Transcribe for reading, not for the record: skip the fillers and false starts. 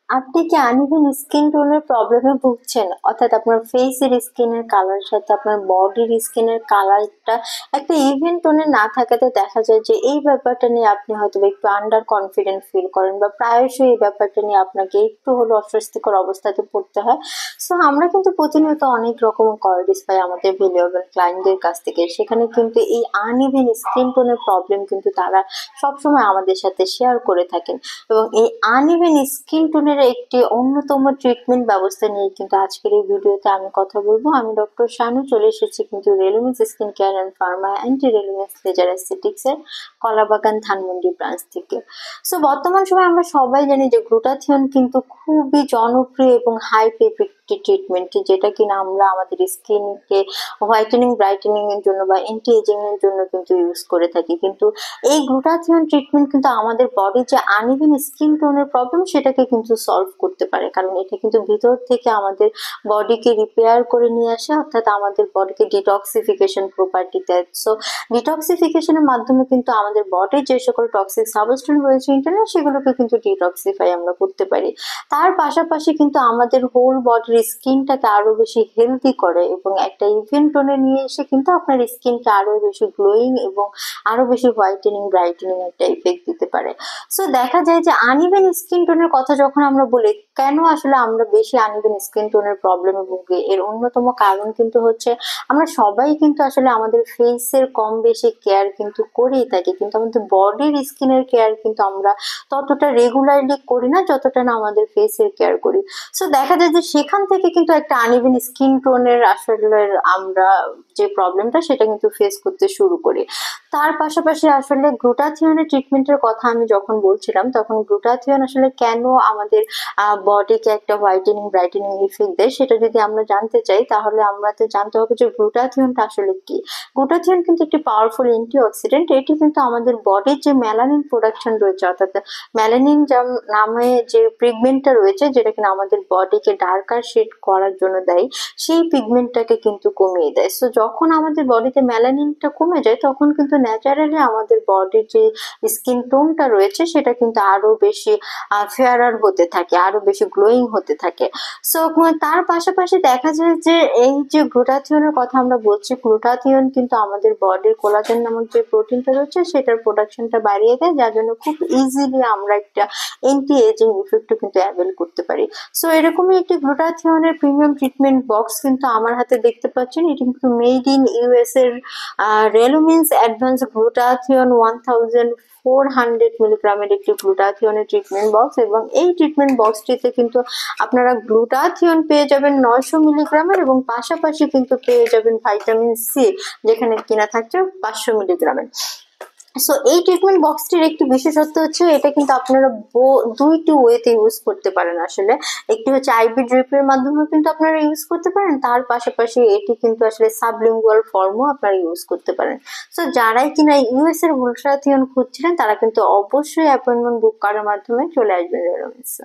আপনি কি uneven skin টোনের প্রবলেমে ভুগছেন? অর্থাৎ আপনার ফেসের স্কিনের কালার সাথে আপনার বডির স্কিনের কালারটা একটা ইভেন টোনে না থাকাতে দেখা যায় যে এই ব্যাপারটা নিয়ে আপনি হয়তো বা একটু আন্ডার কনফিডেন্ট ফিল করেন বা প্রায়শই এই ব্যাপারটা নিয়ে আপনাকে একটু হলো অস্বস্তিকর অবস্থাতে পড়তে হয়। সো আমরা কিন্তু প্রতিনিয়ত অনেক রকম কোয়ারিজ পাই আমাদের ভ্যালুয়েবল ক্লায়েন্টদের কাছ থেকে, সেখানে কিন্তু এই আনইভেন স্কিন টোনের প্রবলেম কিন্তু তারা সবসময় আমাদের সাথে শেয়ার করে থাকেন। এবং এই আনইভেন স্কিন টোনের একটি অন্যতম ট্রিটমেন্ট ব্যবস্থা নিয়ে কিন্তু আজকের এই ভিডিওতে আমি কথা বলবো। আমি ডক্টর শানু চলে এসেছি কিন্তু Relumins skin care and pharma anti Relumins laser aesthetics এর কলাবাগান ধানমন্ডি ব্রাঞ্চ থেকে। সো বর্তমান সময় আমরা সবাই জানি যে গ্লুটাথিয়ন কিন্তু খুবই জনপ্রিয় এবং হাই একটি ট্রিটমেন্ট, যেটা কিনা আমরা আমাদের স্কিনকে হোয়াইটেনিং ব্রাইটেনিং এর জন্য বা এন্টি এজিং এর জন্য কিন্তু ইউজ করে থাকি। কিন্তু এই গ্লুটাথিয়ন ট্রিটমেন্ট কিন্তু আমাদের বডির যে আনইভেন স্কিন টোনের প্রবলেম সেটাকে কিন্তু সলভ করতে পারে, কারণ এটা কিন্তু ভিতর থেকে আমাদের বডিকে রিপেয়ার করে নিয়ে আসে, অর্থাৎ আমাদের বডিকে ডিটক্সিফিকেশন প্রপার্টি দেয়। সো ডিটক্সিফিকেশনের মাধ্যমে কিন্তু আমাদের বডির যে সকল টক্সিক সাবস্টেন্স রয়েছে ইন্টারনাল, সেগুলোকে কিন্তু ডিটক্সিফাই আমরা করতে পারি। তার পাশাপাশি কিন্তু আমাদের হোল বডির স্কিনটাকে আরো বেশি হেলদি করে এবং একটা ইভেন টোনে নিয়ে এসে কিন্তু আপনার স্কিনকে আরো বেশি গ্লোয়িং এবং আরো বেশি হোয়াইটেনিং ব্রাইটেনিং একটা ইফেক্ট দিতে পারে। সো দেখা যায় যে আনইভেন স্কিন টোনের কথা যখন আমরা বলি, কেন আসলে আমরা বেশি আনইভেন স্কিন টোনের প্রবলেমে ভুগি, এর অন্যতম কারণ কিন্তু হচ্ছে আমরা সবাই কিন্তু আসলে আমাদের ফেসের কম বেশি কেয়ার কিন্তু করেই থাকি, কিন্তু আমাদের বডির স্কিনের কেয়ার কিন্তু আমরা ততটা রেগুলারলি করি না যতটা না আমাদের ফেসের কেয়ার করি। সো দেখা যায় যে সেখান থেকে কিন্তু একটা আনইভেন স্কিন টোনের আসলে আমরা যে প্রবলেমটা সেটা কিন্তু ফেস করতে শুরু করি। তার পাশাপাশি আসলে গ্লুটাথিয়নের ট্রিটমেন্টের কথা আমি যখন বলছিলাম, তখন গ্লুটাথিয়ন আসলে কেন আমাদের বডিকে একটা হোয়াইটেনিং ব্রাইটেনিং ইফেক্ট দেয় সেটা যদি আমরা জানতে চাই, তাহলে আমাদের জানতে হবে যে গ্লুটাথিয়নটা আসলে কি। গ্লুটাথিয়ন কিন্তু একটি পাওয়ারফুল অ্যান্টিঅক্সিডেন্ট। এটি কিন্তু আমাদের বডির যে মেলানিন প্রোডাকশন রয়েছে, অর্থাৎ মেলানিন নামে যে পিগমেন্টটা রয়েছে যেটা কিনা আমাদের বডিকে ডার্কার শেড করার জন্য দেয়, সেই পিগমেন্টটাকে কিন্তু কমিয়ে দেয়। সো যখন আমাদের বডিতে মেলানিনটা কমে যায়, তখন কিন্তু ন্যাচারালি আমাদের বডির যে স্কিন টোনটা রয়েছে সেটা কিন্তু আরো বেশি ফেয়ারার হতে থাকে, আরো বেশি গ্লোয়িং হতে থাকে। সো তার পাশাপাশি দেখা যায় যে এই যে গ্লুটাথিয়নের কথা আমরা বলছি, গ্লুটাথিয়ন কিন্তু আমাদের বডির কোলাজেন নামক যে প্রোটিনটা রয়েছে সেটার প্রোডাকশনটা বাড়িয়ে দেয়, যার জন্য খুব ইজিলি আমরা একটা এন্টি এজিং ইফেক্টও কিন্তু অ্যাভেল করতে পারি। সো এরকমই একটি গ্লুটাথিয়নের প্রিমিয়াম ট্রিটমেন্ট বক্স কিন্তু আমার হাতে দেখতে পাচ্ছেন। এটি কিন্তু মেড ইন ইউএস এর রেলুমিন্স অ্যাডভান্স গ্লুটাথিয়ন 1400 মিলিগ্রামের একটি গ্লুটাথিয়নের ট্রিটমেন্ট বক্স, এবং এই ট্রিটমেন্ট বক্সটিতে কিন্তু আপনারা গ্লুটাথিয়ন পেয়ে যাবেন 900 মিলিগ্রামের এবং পাশাপাশি কিন্তু পেয়ে যাবেন ভাইটামিন সি, যেখানে কিনা থাকছে 500 মিলিগ্রামের। সো এই ট্রিটমেন্ট বক্সটির একটি বিশেষত্ব হচ্ছে এটা কিন্তু আপনারা দুইটি ওয়েতে ইউজ করতে পারেন। আসলে একটি হচ্ছে আইভি ড্রিপের মাধ্যমে কিন্তু আপনারা ইউজ করতে পারেন, তার পাশাপাশি এটি কিন্তু আসলে সাবলিঙ্গুয়াল ফর্মও আপনারা ইউজ করতে পারেন। সো যারাই কিনা ইউএস এর গ্লুটাথিয়ন খুঁজছিলেন তারা কিন্তু অবশ্যই অ্যাপয়েন্টমেন্ট বুক করার মাধ্যমে চলে আসবেন রেলুমিন্সে।